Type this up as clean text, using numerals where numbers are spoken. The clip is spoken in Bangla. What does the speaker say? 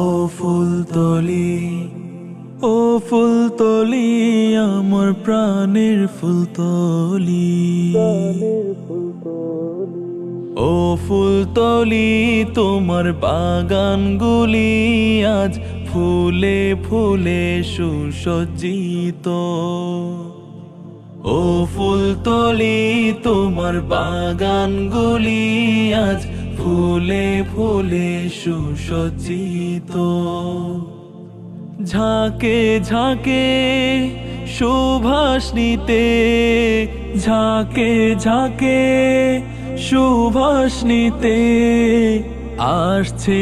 ও ফুলতলি, ও ফুলতলি, আমার প্রাণের ফুলতলি। ও ফুলতলি, তোমার বাগানগুলি আজ ফুলে ফুলে সুসজ্জিত। ও ফুলতলি, তোমার বাগানগুলি আজ ফুলে ফুলে সুসজ্জিত। ঝাঁকে ঝাঁকে সুবাস নিতে, ঝাঁকে ঝাঁকে সুবাস নিতে আসছে